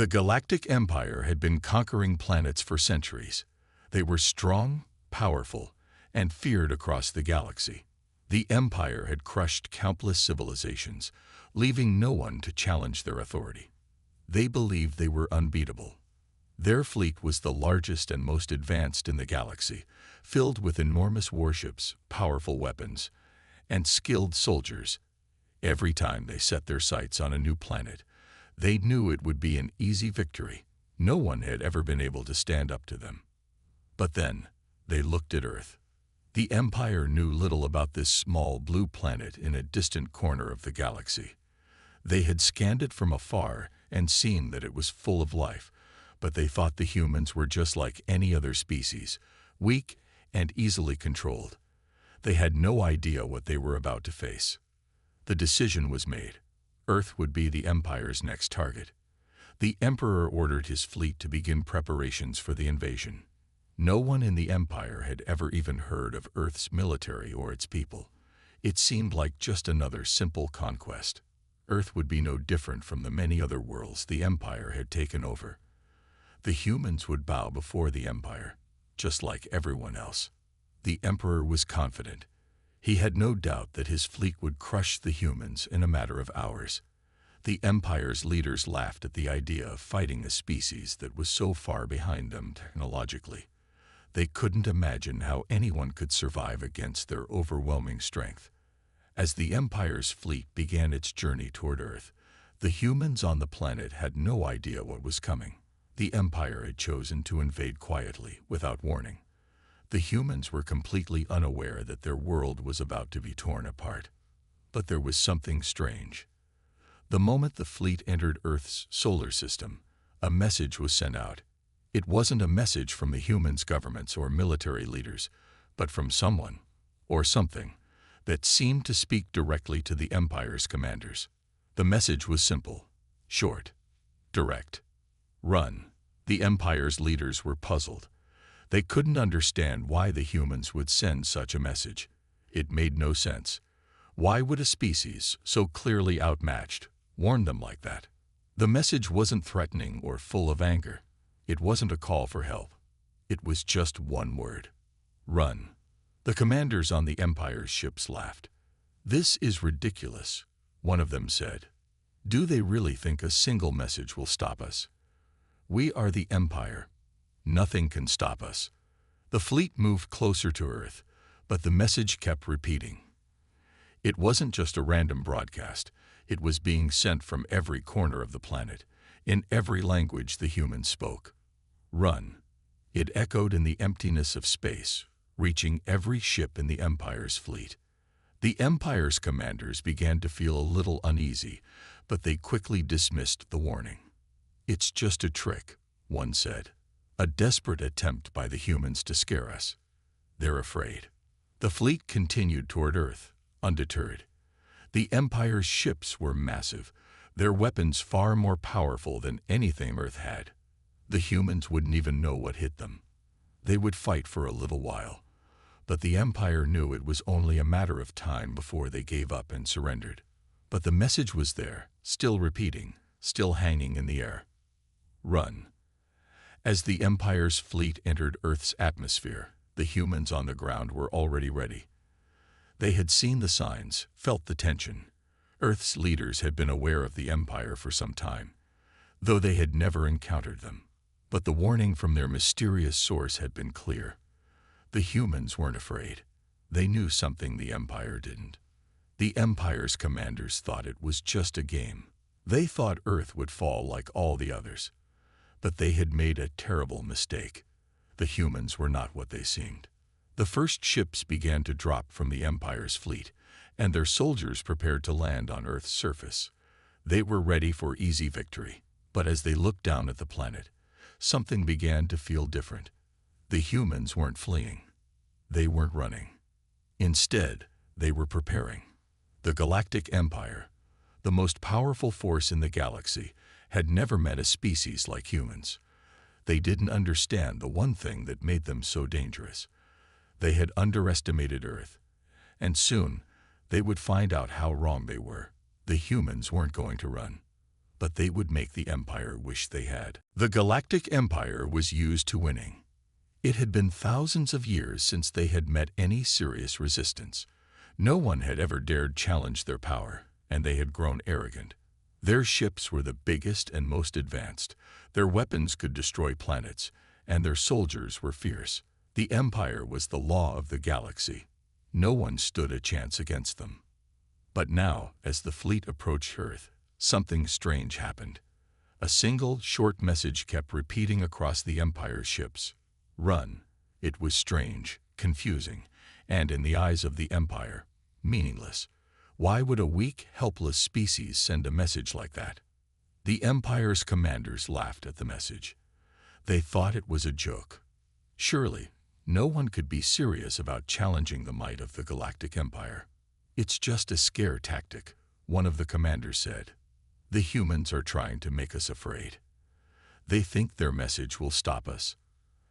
The Galactic Empire had been conquering planets for centuries. They were strong, powerful, and feared across the galaxy. The Empire had crushed countless civilizations, leaving no one to challenge their authority. They believed they were unbeatable. Their fleet was the largest and most advanced in the galaxy, filled with enormous warships, powerful weapons, and skilled soldiers. Every time they set their sights on a new planet, they knew it would be an easy victory. No one had ever been able to stand up to them. But then, they looked at Earth. The Empire knew little about this small blue planet in a distant corner of the galaxy. They had scanned it from afar and seen that it was full of life, but they thought the humans were just like any other species, weak and easily controlled. They had no idea what they were about to face. The decision was made. Earth would be the Empire's next target. The Emperor ordered his fleet to begin preparations for the invasion. No one in the Empire had ever even heard of Earth's military or its people. It seemed like just another simple conquest. Earth would be no different from the many other worlds the Empire had taken over. The humans would bow before the Empire, just like everyone else. The Emperor was confident. He had no doubt that his fleet would crush the humans in a matter of hours. The Empire's leaders laughed at the idea of fighting a species that was so far behind them technologically. They couldn't imagine how anyone could survive against their overwhelming strength. As the Empire's fleet began its journey toward Earth, the humans on the planet had no idea what was coming. The Empire had chosen to invade quietly, without warning. The humans were completely unaware that their world was about to be torn apart. But there was something strange. The moment the fleet entered Earth's solar system, a message was sent out. It wasn't a message from the humans' governments or military leaders, but from someone, or something, that seemed to speak directly to the Empire's commanders. The message was simple, short, direct. Run. The Empire's leaders were puzzled. They couldn't understand why the humans would send such a message. It made no sense. Why would a species, so clearly outmatched, warn them like that? The message wasn't threatening or full of anger. It wasn't a call for help. It was just one word. Run. The commanders on the Empire's ships laughed. "This is ridiculous," one of them said. "Do they really think a single message will stop us? We are the Empire. Nothing can stop us." The fleet moved closer to Earth, but the message kept repeating. It wasn't just a random broadcast. It was being sent from every corner of the planet, in every language the humans spoke. Run. It echoed in the emptiness of space, reaching every ship in the Empire's fleet. The Empire's commanders began to feel a little uneasy, but they quickly dismissed the warning. "It's just a trick," one said. "A desperate attempt by the humans to scare us. They're afraid." The fleet continued toward Earth, undeterred. The Empire's ships were massive, their weapons far more powerful than anything Earth had. The humans wouldn't even know what hit them. They would fight for a little while, but the Empire knew it was only a matter of time before they gave up and surrendered. But the message was there, still repeating, still hanging in the air. Run. As the Empire's fleet entered Earth's atmosphere, the humans on the ground were already ready. They had seen the signs, felt the tension. Earth's leaders had been aware of the Empire for some time, though they had never encountered them. But the warning from their mysterious source had been clear. The humans weren't afraid. They knew something the Empire didn't. The Empire's commanders thought it was just a game. They thought Earth would fall like all the others. But they had made a terrible mistake. The humans were not what they seemed. The first ships began to drop from the Empire's fleet, and their soldiers prepared to land on Earth's surface. They were ready for easy victory. But as they looked down at the planet, something began to feel different. The humans weren't fleeing. They weren't running. Instead, they were preparing. The Galactic Empire, the most powerful force in the galaxy, had never met a species like humans. They didn't understand the one thing that made them so dangerous. They had underestimated Earth, and soon they would find out how wrong they were. The humans weren't going to run. but they would make the Empire wish they had. The Galactic Empire was used to winning. It had been thousands of years since they had met any serious resistance. No one had ever dared challenge their power, and they had grown arrogant. Their ships were the biggest and most advanced. Their weapons could destroy planets, and their soldiers were fierce. The Empire was the law of the galaxy. No one stood a chance against them. But now, as the fleet approached Earth, something strange happened. A single, short message kept repeating across the Empire's ships. Run. It was strange, confusing, and in the eyes of the Empire, meaningless. Why would a weak, helpless species send a message like that? The Empire's commanders laughed at the message. They thought it was a joke. Surely, no one could be serious about challenging the might of the Galactic Empire. It's just a scare tactic, one of the commanders said. The humans are trying to make us afraid. They think their message will stop us.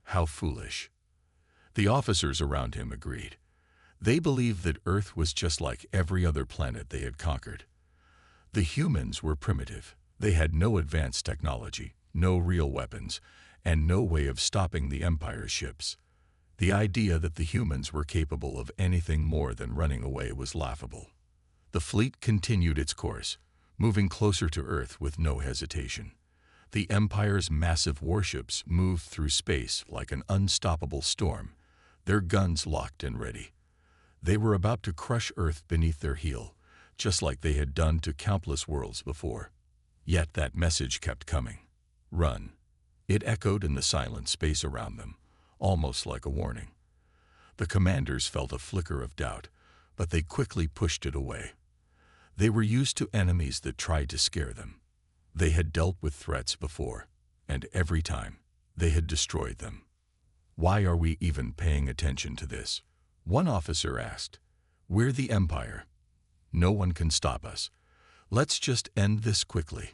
How foolish. The officers around him agreed. They believed that Earth was just like every other planet they had conquered. The humans were primitive. They had no advanced technology, no real weapons, and no way of stopping the Empire's ships. The idea that the humans were capable of anything more than running away was laughable. The fleet continued its course, moving closer to Earth with no hesitation. The Empire's massive warships moved through space like an unstoppable storm, their guns locked and ready. They were about to crush Earth beneath their heel, just like they had done to countless worlds before. Yet that message kept coming. Run. It echoed in the silent space around them, almost like a warning. The commanders felt a flicker of doubt, but they quickly pushed it away. They were used to enemies that tried to scare them. They had dealt with threats before, and every time, they had destroyed them. Why are we even paying attention to this? One officer asked. We're the Empire. No one can stop us. Let's just end this quickly.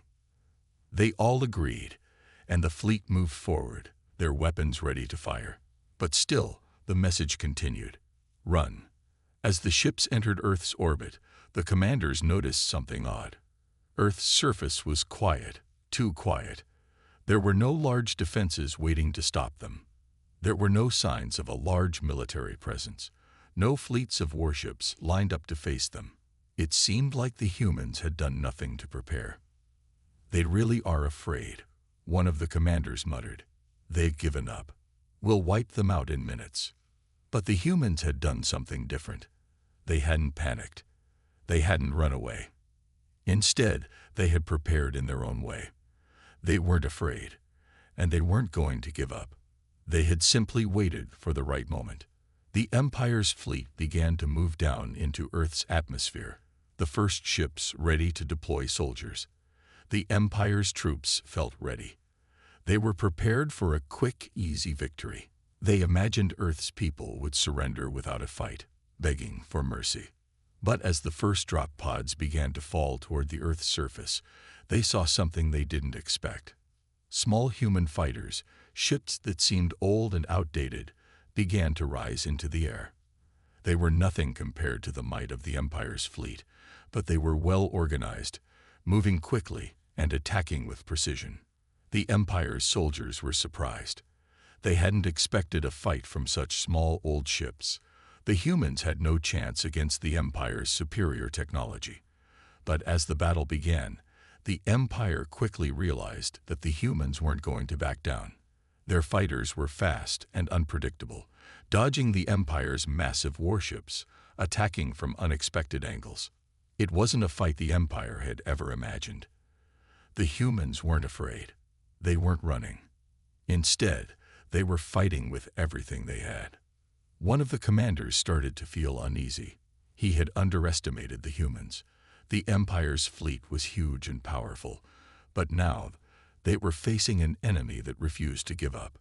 They all agreed, and the fleet moved forward, their weapons ready to fire. But still, the message continued. Run. As the ships entered Earth's orbit, the commanders noticed something odd. Earth's surface was quiet, too quiet. There were no large defenses waiting to stop them. There were no signs of a large military presence, no fleets of warships lined up to face them. It seemed like the humans had done nothing to prepare. They really are afraid, one of the commanders muttered. They've given up. We'll wipe them out in minutes. But the humans had done something different. They hadn't panicked. They hadn't run away. Instead, they had prepared in their own way. They weren't afraid, and they weren't going to give up. They had simply waited for the right moment. The Empire's fleet began to move down into Earth's atmosphere, the first ships ready to deploy soldiers. The Empire's troops felt ready. They were prepared for a quick, easy victory. They imagined Earth's people would surrender without a fight, begging for mercy. But as the first drop pods began to fall toward the Earth's surface, they saw something they didn't expect. Small human fighters, ships that seemed old and outdated, began to rise into the air. They were nothing compared to the might of the Empire's fleet, but they were well organized, moving quickly and attacking with precision. The Empire's soldiers were surprised. They hadn't expected a fight from such small old ships. The humans had no chance against the Empire's superior technology. But as the battle began, the Empire quickly realized that the humans weren't going to back down. Their fighters were fast and unpredictable, dodging the Empire's massive warships, attacking from unexpected angles. It wasn't a fight the Empire had ever imagined. The humans weren't afraid. They weren't running. Instead, they were fighting with everything they had. One of the commanders started to feel uneasy. He had underestimated the humans. The Empire's fleet was huge and powerful, but now they were facing an enemy that refused to give up.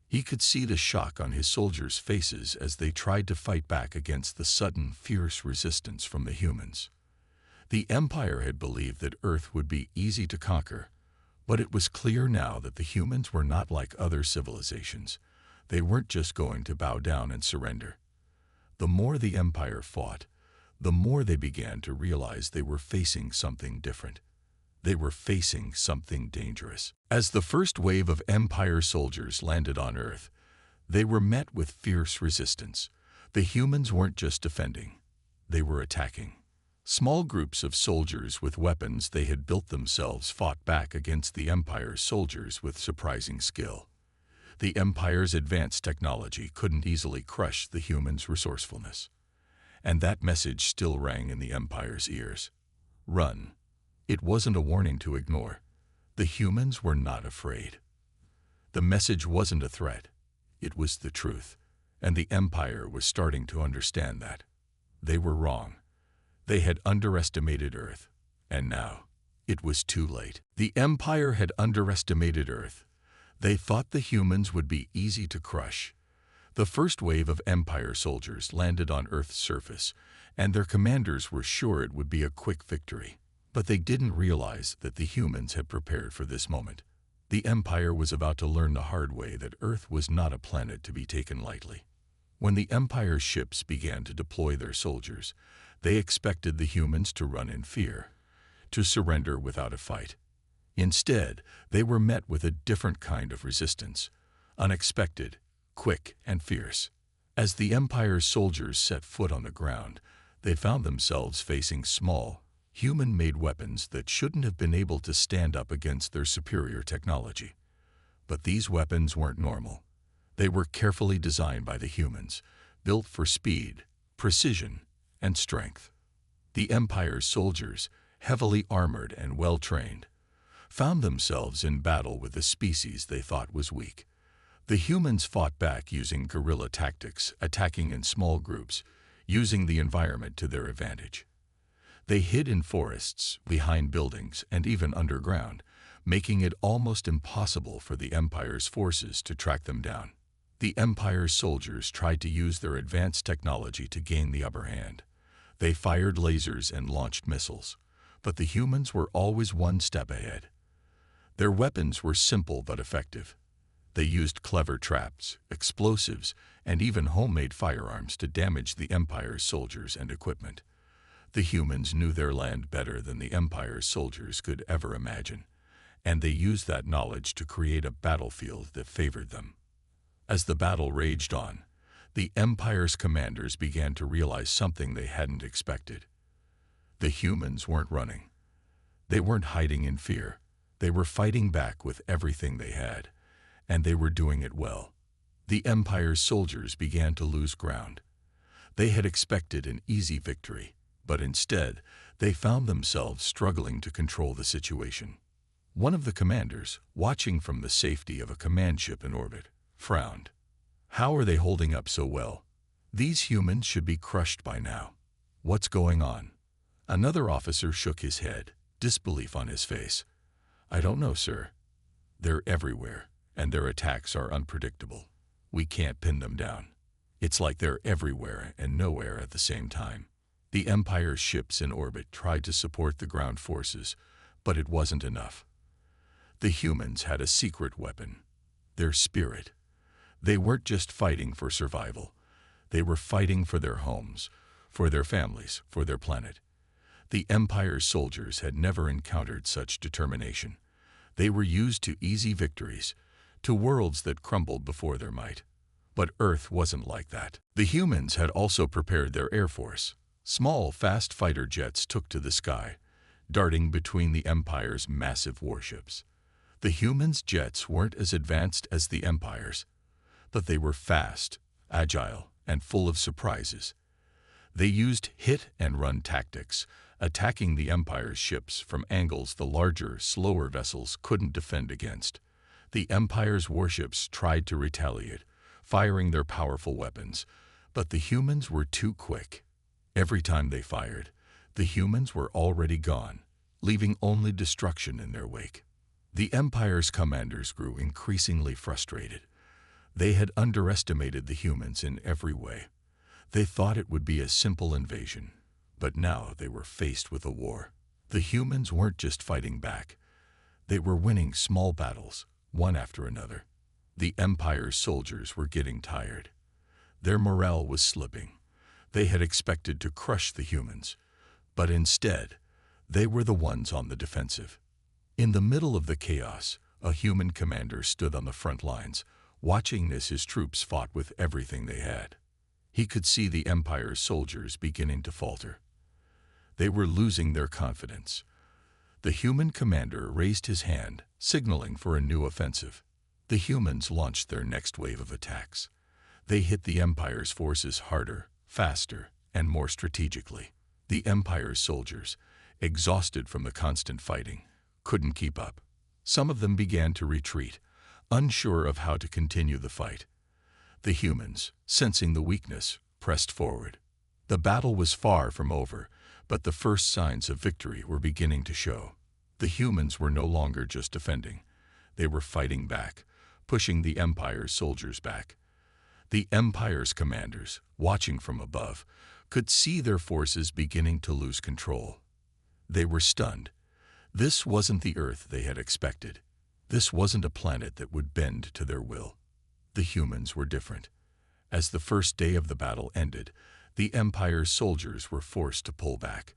He could see the shock on his soldiers' faces as they tried to fight back against the sudden, fierce resistance from the humans. The Empire had believed that Earth would be easy to conquer, but it was clear now that the humans were not like other civilizations. They weren't just going to bow down and surrender. The more the Empire fought, the more they began to realize they were facing something different. They were facing something dangerous. As the first wave of Empire soldiers landed on Earth, they were met with fierce resistance. The humans weren't just defending, they were attacking. Small groups of soldiers with weapons they had built themselves fought back against the Empire's soldiers with surprising skill. The Empire's advanced technology couldn't easily crush the humans' resourcefulness. And that message still rang in the Empire's ears. Run. It wasn't a warning to ignore. The humans were not afraid. The message wasn't a threat. It was the truth. And the Empire was starting to understand that. They were wrong. They had underestimated Earth. And now, it was too late. The Empire had underestimated Earth. They thought the humans would be easy to crush. The first wave of Empire soldiers landed on Earth's surface, and their commanders were sure it would be a quick victory. But they didn't realize that the humans had prepared for this moment. The Empire was about to learn the hard way that Earth was not a planet to be taken lightly. When the Empire's ships began to deploy their soldiers, they expected the humans to run in fear, to surrender without a fight. Instead, they were met with a different kind of resistance, unexpected, quick, and fierce. As the Empire's soldiers set foot on the ground, they found themselves facing small, human-made weapons that shouldn't have been able to stand up against their superior technology. But these weapons weren't normal. They were carefully designed by the humans, built for speed, precision, and strength. The Empire's soldiers, heavily armored and well-trained, found themselves in battle with a species they thought was weak. The humans fought back using guerrilla tactics, attacking in small groups, using the environment to their advantage. They hid in forests, behind buildings, and even underground, making it almost impossible for the Empire's forces to track them down. The Empire's soldiers tried to use their advanced technology to gain the upper hand. They fired lasers and launched missiles, but the humans were always one step ahead. Their weapons were simple but effective. They used clever traps, explosives, and even homemade firearms to damage the Empire's soldiers and equipment. The humans knew their land better than the Empire's soldiers could ever imagine, and they used that knowledge to create a battlefield that favored them. As the battle raged on, the Empire's commanders began to realize something they hadn't expected. The humans weren't running. They weren't hiding in fear. They were fighting back with everything they had, and they were doing it well. The Empire's soldiers began to lose ground. They had expected an easy victory, but instead, they found themselves struggling to control the situation. One of the commanders, watching from the safety of a command ship in orbit, frowned. How are they holding up so well? These humans should be crushed by now. What's going on? Another officer shook his head, disbelief on his face. I don't know, sir. They're everywhere, and their attacks are unpredictable. We can't pin them down. It's like they're everywhere and nowhere at the same time. The Empire's ships in orbit tried to support the ground forces, but it wasn't enough. The humans had a secret weapon, their spirit. They weren't just fighting for survival. They were fighting for their homes, for their families, for their planet. The Empire's soldiers had never encountered such determination. They were used to easy victories, to worlds that crumbled before their might. But Earth wasn't like that. The humans had also prepared their air force. Small, fast fighter jets took to the sky, darting between the Empire's massive warships. The humans' jets weren't as advanced as the Empire's, but they were fast, agile, and full of surprises. They used hit-and-run tactics, attacking the Empire's ships from angles the larger, slower vessels couldn't defend against. The Empire's warships tried to retaliate, firing their powerful weapons, but the humans were too quick. Every time they fired, the humans were already gone, leaving only destruction in their wake. The Empire's commanders grew increasingly frustrated. They had underestimated the humans in every way. They thought it would be a simple invasion, but now they were faced with a war. The humans weren't just fighting back. They were winning small battles, one after another. The Empire's soldiers were getting tired. Their morale was slipping. They had expected to crush the humans, but instead, they were the ones on the defensive. In the middle of the chaos, a human commander stood on the front lines, watching as his troops fought with everything they had. He could see the Empire's soldiers beginning to falter. They were losing their confidence. The human commander raised his hand, signaling for a new offensive. The humans launched their next wave of attacks. They hit the Empire's forces harder, faster, and more strategically. The Empire's soldiers, exhausted from the constant fighting, couldn't keep up. Some of them began to retreat, unsure of how to continue the fight. The humans, sensing the weakness, pressed forward. The battle was far from over, but the first signs of victory were beginning to show. The humans were no longer just defending. They were fighting back, pushing the Empire's soldiers back. The Empire's commanders, watching from above, could see their forces beginning to lose control. They were stunned. This wasn't the Earth they had expected. This wasn't a planet that would bend to their will. The humans were different. As the first day of the battle ended, the Empire's soldiers were forced to pull back.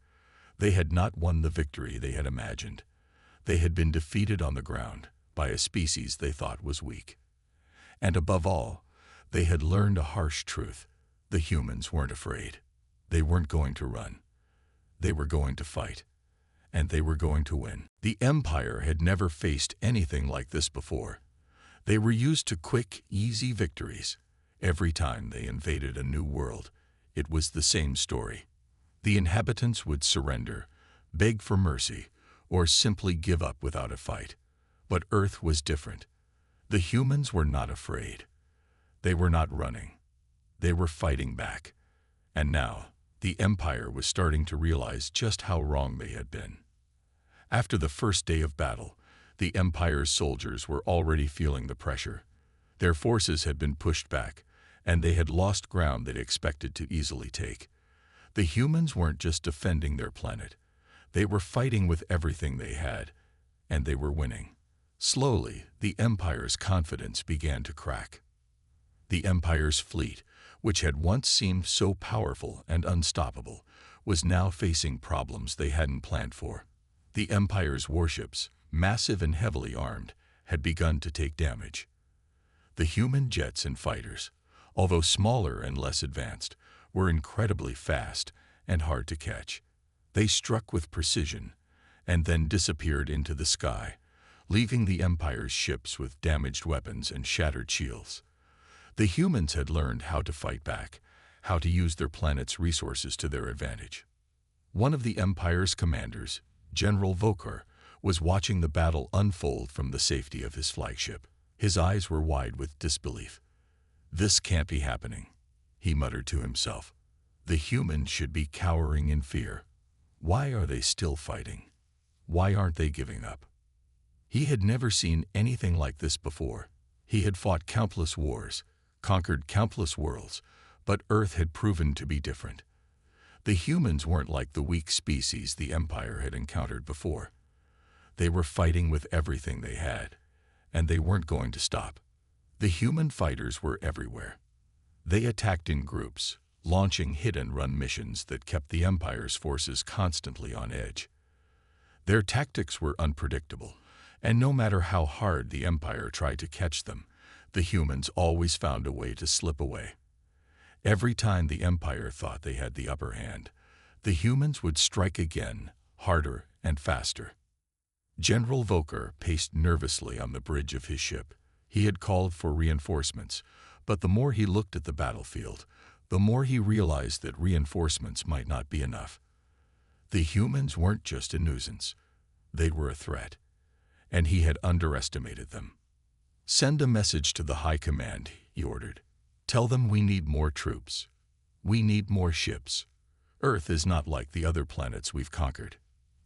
They had not won the victory they had imagined. They had been defeated on the ground by a species they thought was weak. And above all, they had learned a harsh truth. The humans weren't afraid. They weren't going to run. They were going to fight. And they were going to win. The Empire had never faced anything like this before. They were used to quick, easy victories. Every time they invaded a new world, it was the same story. The inhabitants would surrender, beg for mercy, or simply give up without a fight. But Earth was different. The humans were not afraid. They were not running. They were fighting back. And now, the Empire was starting to realize just how wrong they had been. After the first day of battle, the Empire's soldiers were already feeling the pressure. Their forces had been pushed back, and they had lost ground they'd expected to easily take. The humans weren't just defending their planet. They were fighting with everything they had, and they were winning. Slowly, the Empire's confidence began to crack. The Empire's fleet, which had once seemed so powerful and unstoppable, was now facing problems they hadn't planned for. The Empire's warships, massive and heavily armed, had begun to take damage. The human jets and fighters, although smaller and less advanced, were incredibly fast and hard to catch. They struck with precision and then disappeared into the sky, leaving the Empire's ships with damaged weapons and shattered shields. The humans had learned how to fight back, how to use their planet's resources to their advantage. One of the Empire's commanders, General Vokar, was watching the battle unfold from the safety of his flagship. His eyes were wide with disbelief. "This can't be happening," he muttered to himself. "The humans should be cowering in fear. Why are they still fighting? Why aren't they giving up?" He had never seen anything like this before. He had fought countless wars, conquered countless worlds, but Earth had proven to be different. The humans weren't like the weak species the Empire had encountered before. They were fighting with everything they had, and they weren't going to stop. The human fighters were everywhere. They attacked in groups, launching hit-and-run missions that kept the Empire's forces constantly on edge. Their tactics were unpredictable, and no matter how hard the Empire tried to catch them, the humans always found a way to slip away. Every time the Empire thought they had the upper hand, the humans would strike again, harder and faster. General Vokar paced nervously on the bridge of his ship. He had called for reinforcements, but the more he looked at the battlefield, the more he realized that reinforcements might not be enough. The humans weren't just a nuisance. They were a threat, and he had underestimated them. "Send a message to the High Command," he ordered. "Tell them we need more troops. We need more ships. Earth is not like the other planets we've conquered.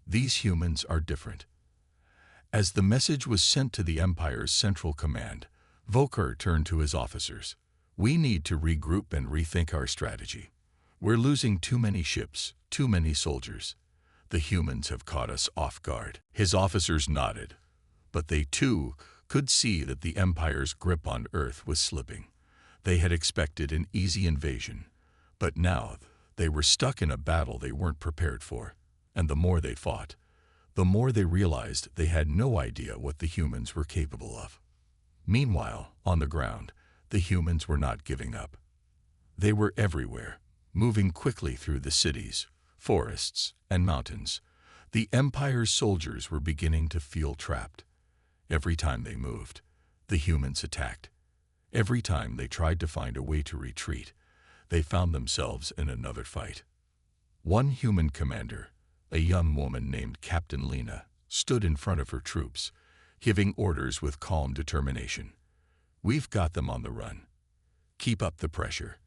These humans are different." As the message was sent to the Empire's Central Command, Vokar turned to his officers. "We need to regroup and rethink our strategy. We're losing too many ships, too many soldiers. The humans have caught us off guard." His officers nodded, but they too could see that the Empire's grip on Earth was slipping. They had expected an easy invasion, but now they were stuck in a battle they weren't prepared for, and the more they fought, the more they realized they had no idea what the humans were capable of. Meanwhile, on the ground, the humans were not giving up. They were everywhere, moving quickly through the cities, forests, and mountains. The Empire's soldiers were beginning to feel trapped. Every time they moved, the humans attacked. Every time they tried to find a way to retreat, they found themselves in another fight. One human commander, a young woman named Captain Lena, stood in front of her troops, giving orders with calm determination. "We've got them on the run. Keep up the pressure.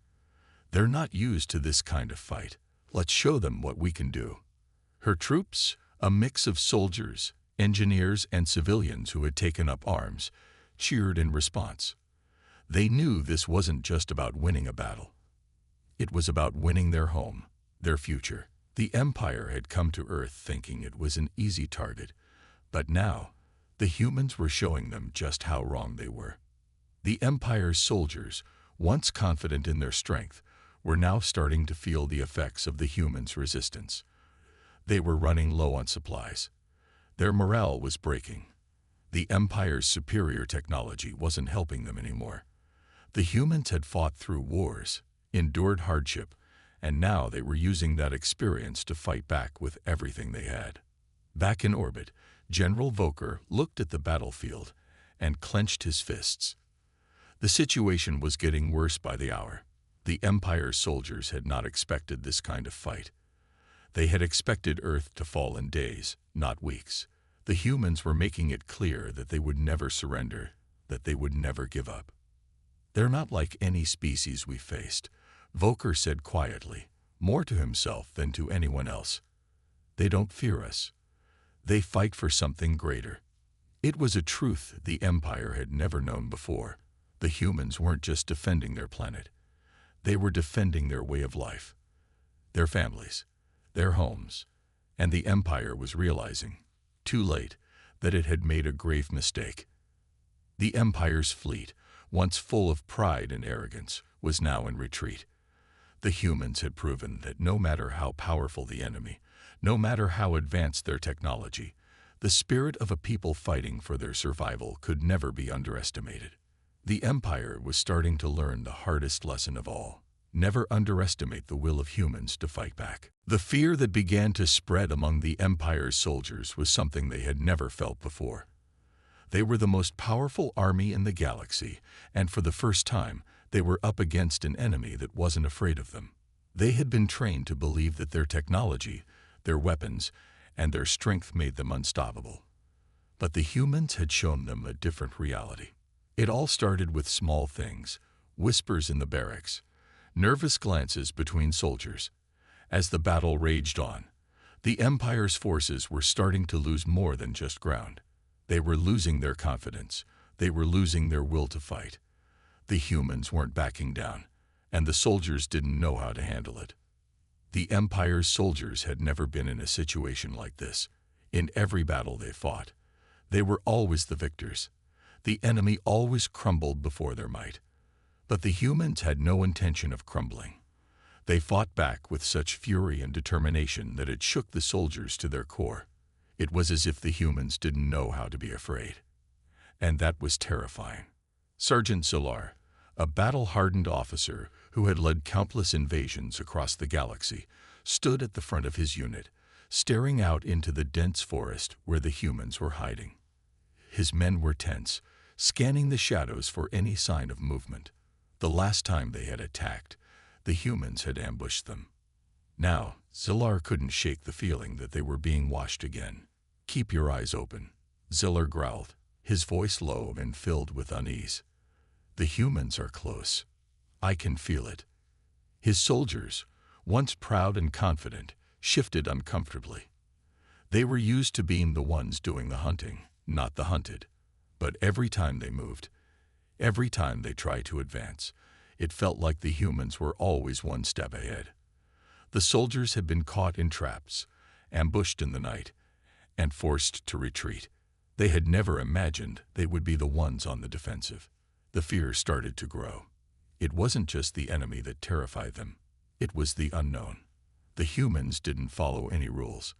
They're not used to this kind of fight. Let's show them what we can do." Her troops, a mix of soldiers, engineers, and civilians who had taken up arms, cheered in response. They knew this wasn't just about winning a battle. It was about winning their home, their future. The Empire had come to Earth thinking it was an easy target, but now the humans were showing them just how wrong they were. The Empire's soldiers, once confident in their strength, were now starting to feel the effects of the humans' resistance. They were running low on supplies. Their morale was breaking. The Empire's superior technology wasn't helping them anymore. The humans had fought through wars, endured hardship, and now they were using that experience to fight back with everything they had. Back in orbit, General Volker looked at the battlefield and clenched his fists. The situation was getting worse by the hour. The Empire's soldiers had not expected this kind of fight. They had expected Earth to fall in days, not weeks. The humans were making it clear that they would never surrender, that they would never give up. "They're not like any species we faced," Volker said quietly, more to himself than to anyone else. "They don't fear us. They fight for something greater." It was a truth the Empire had never known before. The humans weren't just defending their planet. They were defending their way of life, their families, their homes, and the Empire was realizing, too late, that it had made a grave mistake. The Empire's fleet, once full of pride and arrogance, was now in retreat. The humans had proven that no matter how powerful the enemy, no matter how advanced their technology, the spirit of a people fighting for their survival could never be underestimated. The Empire was starting to learn the hardest lesson of all: never underestimate the will of humans to fight back. The fear that began to spread among the Empire's soldiers was something they had never felt before. They were the most powerful army in the galaxy, and for the first time, they were up against an enemy that wasn't afraid of them. They had been trained to believe that their technology, their weapons, and their strength made them unstoppable. But the humans had shown them a different reality. It all started with small things: whispers in the barracks, nervous glances between soldiers. As the battle raged on, the Empire's forces were starting to lose more than just ground. They were losing their confidence. They were losing their will to fight. The humans weren't backing down, and the soldiers didn't know how to handle it. The Empire's soldiers had never been in a situation like this. In every battle they fought, they were always the victors. The enemy always crumbled before their might. But the humans had no intention of crumbling. They fought back with such fury and determination that it shook the soldiers to their core. It was as if the humans didn't know how to be afraid. And that was terrifying. Sergeant Solar, a battle-hardened officer who had led countless invasions across the galaxy, stood at the front of his unit, staring out into the dense forest where the humans were hiding. His men were tense, scanning the shadows for any sign of movement. The last time they had attacked, the humans had ambushed them. Now, Zillar couldn't shake the feeling that they were being watched again. "Keep your eyes open," Zillar growled, his voice low and filled with unease. "The humans are close. I can feel it." His soldiers, once proud and confident, shifted uncomfortably. They were used to being the ones doing the hunting, not the hunted. But every time they moved, every time they tried to advance, it felt like the humans were always one step ahead. The soldiers had been caught in traps, ambushed in the night, and forced to retreat. They had never imagined they would be the ones on the defensive. The fear started to grow. It wasn't just the enemy that terrified them. It was the unknown. The humans didn't follow any rules.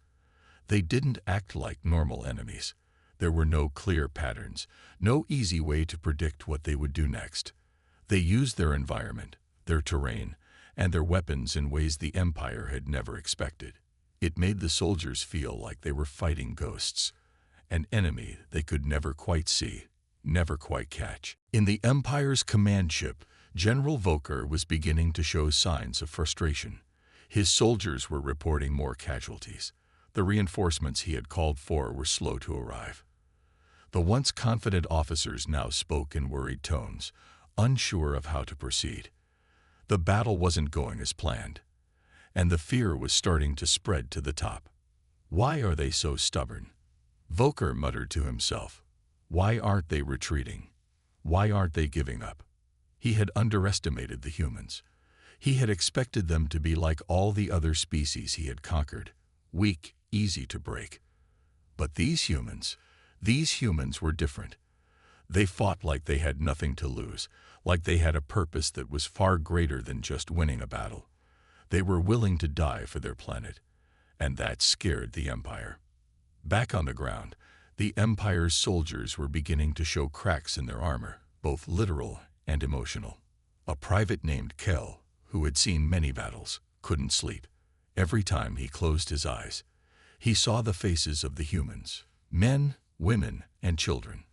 They didn't act like normal enemies. There were no clear patterns, no easy way to predict what they would do next. They used their environment, their terrain, and their weapons in ways the Empire had never expected. It made the soldiers feel like they were fighting ghosts, an enemy they could never quite see, never quite catch. In the Empire's command ship, General Volker was beginning to show signs of frustration. His soldiers were reporting more casualties. The reinforcements he had called for were slow to arrive. The once confident officers now spoke in worried tones, unsure of how to proceed. The battle wasn't going as planned, and the fear was starting to spread to the top. Why are they so stubborn? Volker muttered to himself. Why aren't they retreating? Why aren't they giving up? He had underestimated the humans. He had expected them to be like all the other species he had conquered, weak, easy to break. But these humans were different. They fought like they had nothing to lose, like they had a purpose that was far greater than just winning a battle. They were willing to die for their planet, and that scared the Empire. Back on the ground, the Empire's soldiers were beginning to show cracks in their armor, both literal and emotional. A private named Kell, who had seen many battles, couldn't sleep. Every time he closed his eyes, he saw the faces of the humans, men, women, and children,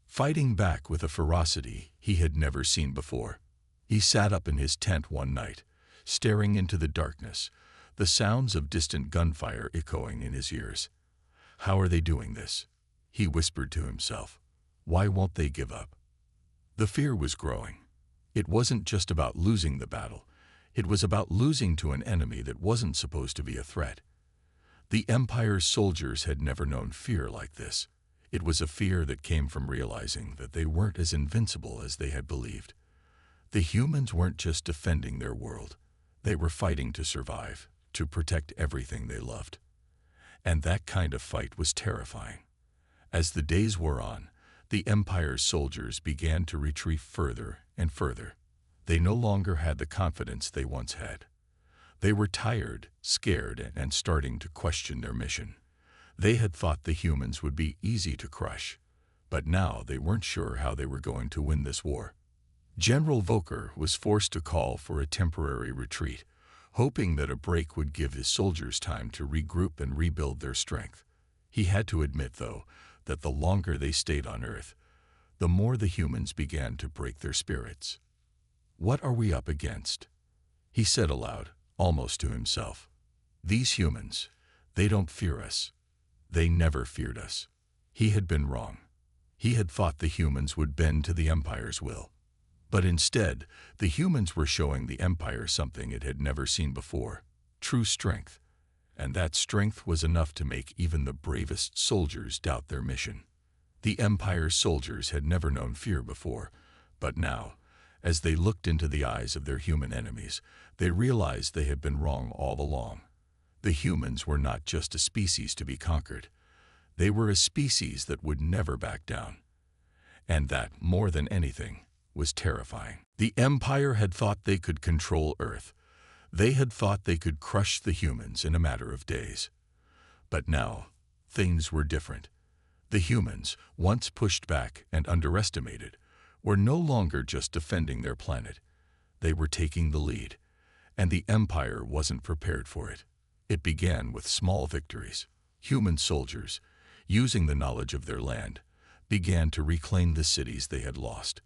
fighting back with a ferocity he had never seen before. He sat up in his tent one night, staring into the darkness, the sounds of distant gunfire echoing in his ears. How are they doing this? He whispered to himself. Why won't they give up? The fear was growing. It wasn't just about losing the battle. It was about losing to an enemy that wasn't supposed to be a threat. The Empire's soldiers had never known fear like this. It was a fear that came from realizing that they weren't as invincible as they had believed. The humans weren't just defending their world. They were fighting to survive, to protect everything they loved. And that kind of fight was terrifying. As the days wore on, the Empire's soldiers began to retreat further and further. They no longer had the confidence they once had. They were tired, scared, and starting to question their mission. They had thought the humans would be easy to crush, but now they weren't sure how they were going to win this war. General Volker was forced to call for a temporary retreat, hoping that a break would give his soldiers time to regroup and rebuild their strength. He had to admit, though, that the longer they stayed on Earth, the more the humans began to break their spirits. What are we up against? He said aloud, almost to himself. These humans, they don't fear us. They never feared us. He had been wrong. He had thought the humans would bend to the Empire's will. But instead, the humans were showing the Empire something it had never seen before, true strength. And that strength was enough to make even the bravest soldiers doubt their mission. The Empire's soldiers had never known fear before, but now, as they looked into the eyes of their human enemies, they realized they had been wrong all along. The humans were not just a species to be conquered. They were a species that would never back down. And that, more than anything, was terrifying. The Empire had thought they could control Earth. They had thought they could crush the humans in a matter of days. But now, things were different. The humans, once pushed back and underestimated, were no longer just defending their planet. They were taking the lead, and the Empire wasn't prepared for it. It began with small victories. Human soldiers, using the knowledge of their land, began to reclaim the cities they had lost.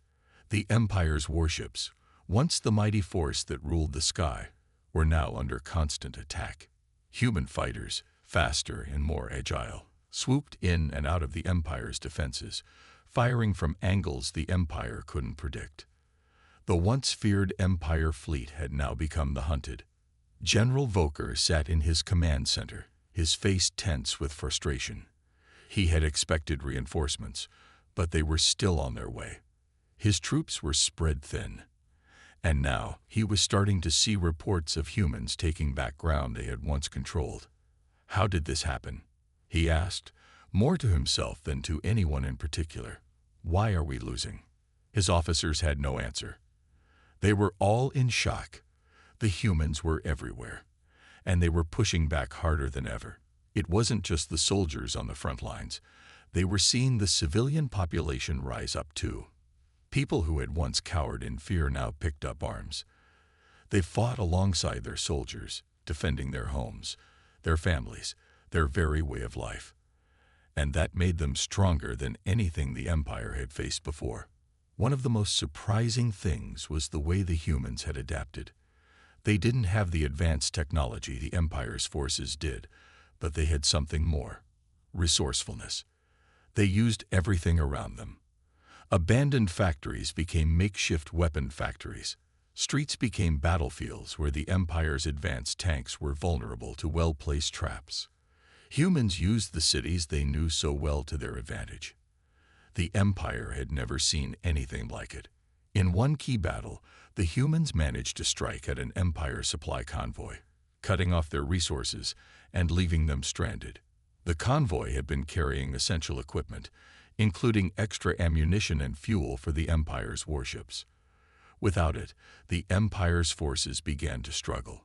The Empire's warships, once the mighty force that ruled the sky, were now under constant attack. Human fighters, faster and more agile, swooped in and out of the Empire's defenses, firing from angles the Empire couldn't predict. The once feared Empire fleet had now become the hunted. General Volker sat in his command center, his face tense with frustration. He had expected reinforcements, but they were still on their way. His troops were spread thin, and now he was starting to see reports of humans taking back ground they had once controlled. How did this happen? He asked, more to himself than to anyone in particular. Why are we losing? His officers had no answer. They were all in shock. The humans were everywhere, and they were pushing back harder than ever. It wasn't just the soldiers on the front lines. They were seeing the civilian population rise up too. People who had once cowered in fear now picked up arms. They fought alongside their soldiers, defending their homes, their families, their very way of life. And that made them stronger than anything the Empire had faced before. One of the most surprising things was the way the humans had adapted. They didn't have the advanced technology the Empire's forces did, but they had something more: resourcefulness. They used everything around them. Abandoned factories became makeshift weapon factories. Streets became battlefields where the Empire's advanced tanks were vulnerable to well-placed traps. Humans used the cities they knew so well to their advantage. The Empire had never seen anything like it. In one key battle, the humans managed to strike at an Empire supply convoy, cutting off their resources and leaving them stranded. The convoy had been carrying essential equipment, including extra ammunition and fuel for the Empire's warships. Without it, the Empire's forces began to struggle.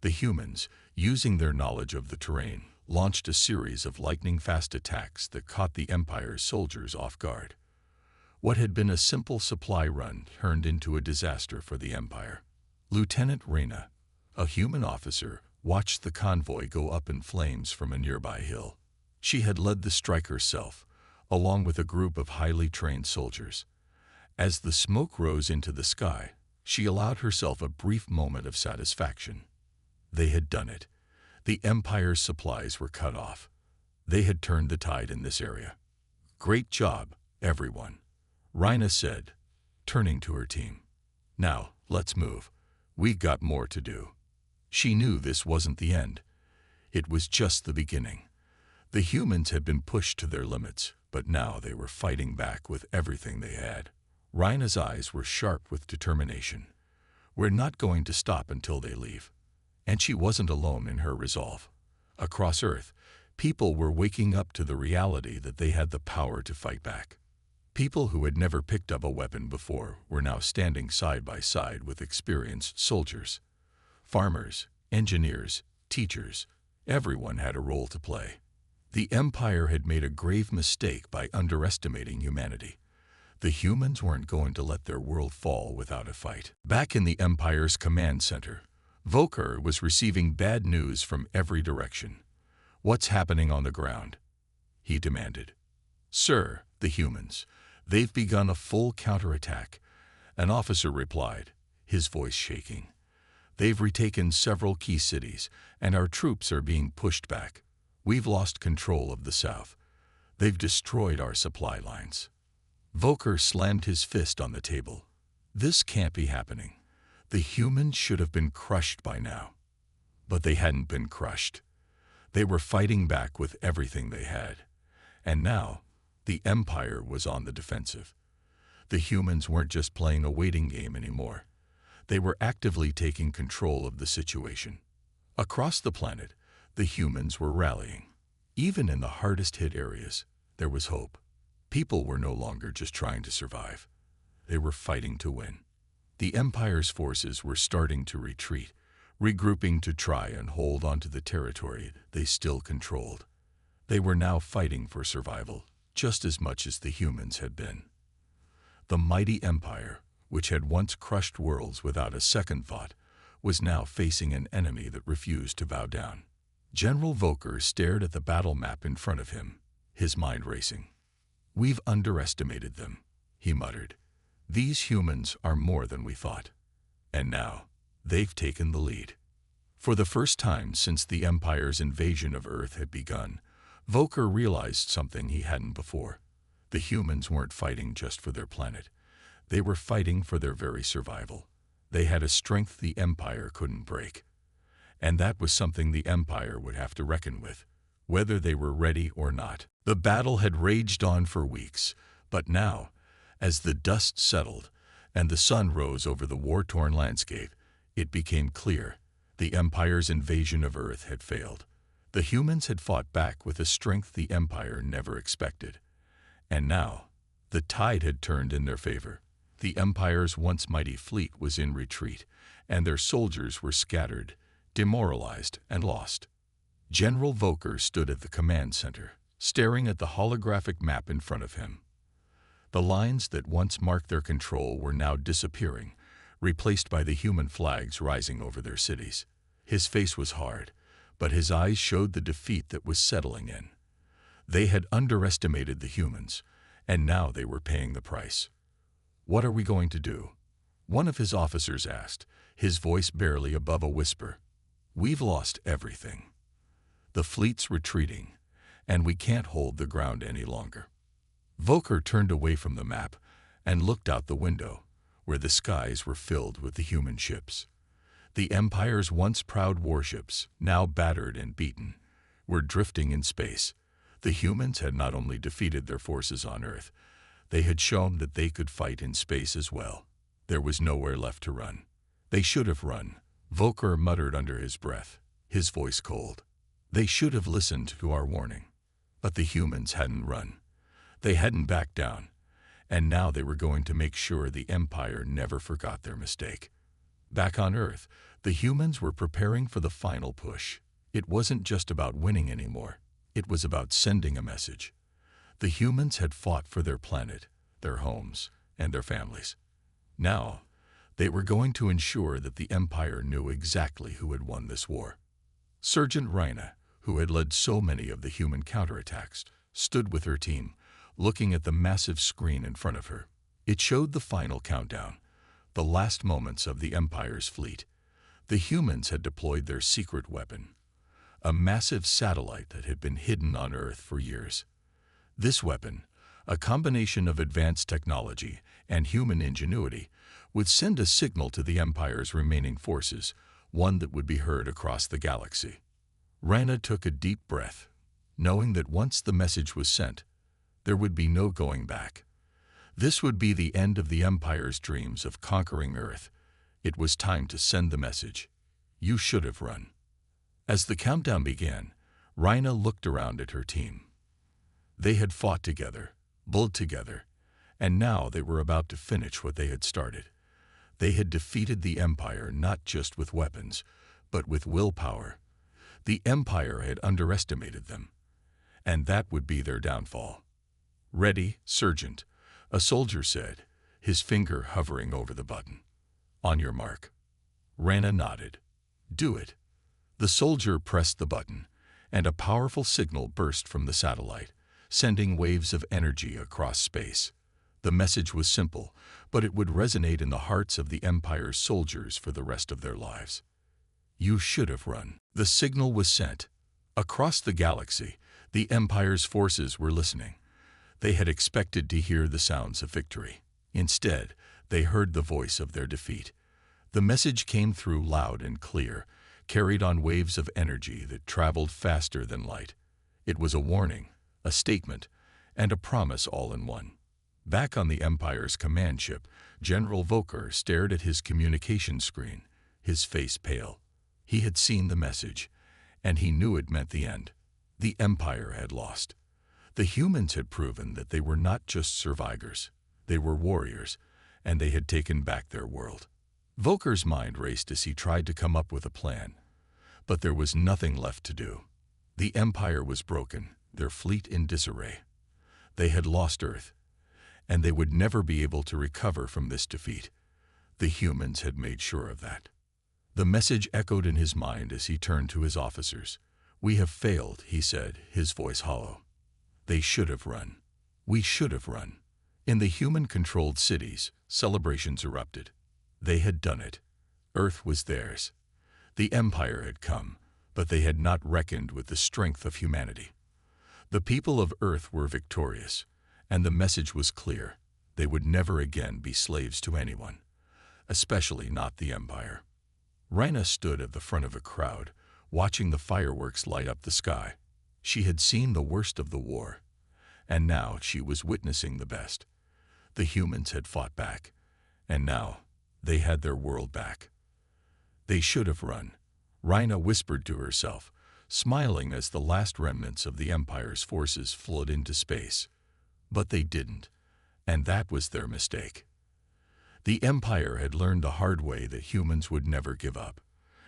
The humans, using their knowledge of the terrain, launched a series of lightning-fast attacks that caught the Empire's soldiers off guard. What had been a simple supply run turned into a disaster for the Empire. Lieutenant Reyna, a human officer, watched the convoy go up in flames from a nearby hill. She had led the strike herself, along with a group of highly trained soldiers. As the smoke rose into the sky, she allowed herself a brief moment of satisfaction. They had done it. The Empire's supplies were cut off. They had turned the tide in this area. "Great job, everyone," Reyna said, turning to her team. "Now, let's move. We got more to do." She knew this wasn't the end. It was just the beginning. The humans had been pushed to their limits, but now they were fighting back with everything they had. Reyna's eyes were sharp with determination. "We're not going to stop until they leave." And she wasn't alone in her resolve. Across Earth, people were waking up to the reality that they had the power to fight back. People who had never picked up a weapon before were now standing side by side with experienced soldiers. Farmers, engineers, teachers, everyone had a role to play. The Empire had made a grave mistake by underestimating humanity. The humans weren't going to let their world fall without a fight. Back in the Empire's command center, Volker was receiving bad news from every direction. "What's happening on the ground?" he demanded. "Sir, the humans. They've begun a full counterattack," an officer replied, his voice shaking. "They've retaken several key cities, and our troops are being pushed back. We've lost control of the south. They've destroyed our supply lines." Volker slammed his fist on the table. "This can't be happening. The humans should have been crushed by now." But they hadn't been crushed. They were fighting back with everything they had. And now, the Empire was on the defensive. The humans weren't just playing a waiting game anymore. They were actively taking control of the situation. Across the planet, the humans were rallying. Even in the hardest-hit areas, there was hope. People were no longer just trying to survive. They were fighting to win. The Empire's forces were starting to retreat, regrouping to try and hold onto the territory they still controlled. They were now fighting for survival, just as much as the humans had been. The mighty Empire, which had once crushed worlds without a second thought, was now facing an enemy that refused to bow down. General Volker stared at the battle map in front of him, his mind racing. "We've underestimated them," he muttered. "These humans are more than we thought. And now, they've taken the lead." For the first time since the Empire's invasion of Earth had begun, Volker realized something he hadn't before. The humans weren't fighting just for their planet. They were fighting for their very survival. They had a strength the Empire couldn't break. And that was something the Empire would have to reckon with, whether they were ready or not. The battle had raged on for weeks, but now, as the dust settled and the sun rose over the war-torn landscape, it became clear the Empire's invasion of Earth had failed. The humans had fought back with a strength the Empire never expected. And now, the tide had turned in their favor. The Empire's once mighty fleet was in retreat, and their soldiers were scattered, demoralized, and lost. General Volker stood at the command center, staring at the holographic map in front of him. The lines that once marked their control were now disappearing, replaced by the human flags rising over their cities. His face was hard, but his eyes showed the defeat that was settling in. They had underestimated the humans, and now they were paying the price. "What are we going to do?" one of his officers asked, his voice barely above a whisper. "We've lost everything. The fleet's retreating, and we can't hold the ground any longer." Volker turned away from the map and looked out the window, where the skies were filled with the human ships. The Empire's once proud warships, now battered and beaten, were drifting in space. The humans had not only defeated their forces on Earth, they had shown that they could fight in space as well. There was nowhere left to run. "They should have run," Volker muttered under his breath, his voice cold. "They should have listened to our warning." But the humans hadn't run. They hadn't backed down, and now they were going to make sure the Empire never forgot their mistake. Back on Earth, the humans were preparing for the final push. It wasn't just about winning anymore. It was about sending a message. The humans had fought for their planet, their homes, and their families. Now, they were going to ensure that the Empire knew exactly who had won this war. Sergeant Reina, who had led so many of the human counterattacks, stood with her team, looking at the massive screen in front of her. It showed the final countdown, the last moments of the Empire's fleet. The humans had deployed their secret weapon, a massive satellite that had been hidden on Earth for years. This weapon, a combination of advanced technology and human ingenuity, would send a signal to the Empire's remaining forces, one that would be heard across the galaxy. Reina took a deep breath, knowing that once the message was sent, there would be no going back. This would be the end of the Empire's dreams of conquering Earth. It was time to send the message. "You should have run." As the countdown began, Reina looked around at her team. They had fought together, built together, and now they were about to finish what they had started. They had defeated the Empire not just with weapons, but with willpower. The Empire had underestimated them, and that would be their downfall. "Ready, Sergeant," a soldier said, his finger hovering over the button. "On your mark." Reina nodded. "Do it." The soldier pressed the button, and a powerful signal burst from the satellite, sending waves of energy across space. The message was simple, but it would resonate in the hearts of the Empire's soldiers for the rest of their lives. "You should have run." The signal was sent. Across the galaxy, the Empire's forces were listening. They had expected to hear the sounds of victory. Instead, they heard the voice of their defeat. The message came through loud and clear, carried on waves of energy that traveled faster than light. It was a warning, a statement, and a promise all in one. Back on the Empire's command ship, General Volker stared at his communication screen, his face pale. He had seen the message, and he knew it meant the end. The Empire had lost. The humans had proven that they were not just survivors. They were warriors, and they had taken back their world. Volker's mind raced as he tried to come up with a plan. But there was nothing left to do. The Empire was broken, their fleet in disarray. They had lost Earth, and they would never be able to recover from this defeat. The humans had made sure of that. The message echoed in his mind as he turned to his officers. "We have failed," he said, his voice hollow. "They should have run. We should have run." In the human-controlled cities, celebrations erupted. They had done it. Earth was theirs. The Empire had come, but they had not reckoned with the strength of humanity. The people of Earth were victorious, and the message was clear. They would never again be slaves to anyone, especially not the Empire. Reina stood at the front of a crowd, watching the fireworks light up the sky. She had seen the worst of the war, and now she was witnessing the best. The humans had fought back, and now they had their world back. They should have run, Reina whispered to herself, smiling as the last remnants of the Empire's forces flowed into space. But they didn't, and that was their mistake. The Empire had learned the hard way that humans would never give up.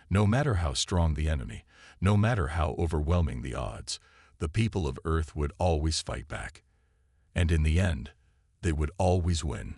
No matter how strong the enemy, no matter how overwhelming the odds, the people of Earth would always fight back. And in the end, they would always win.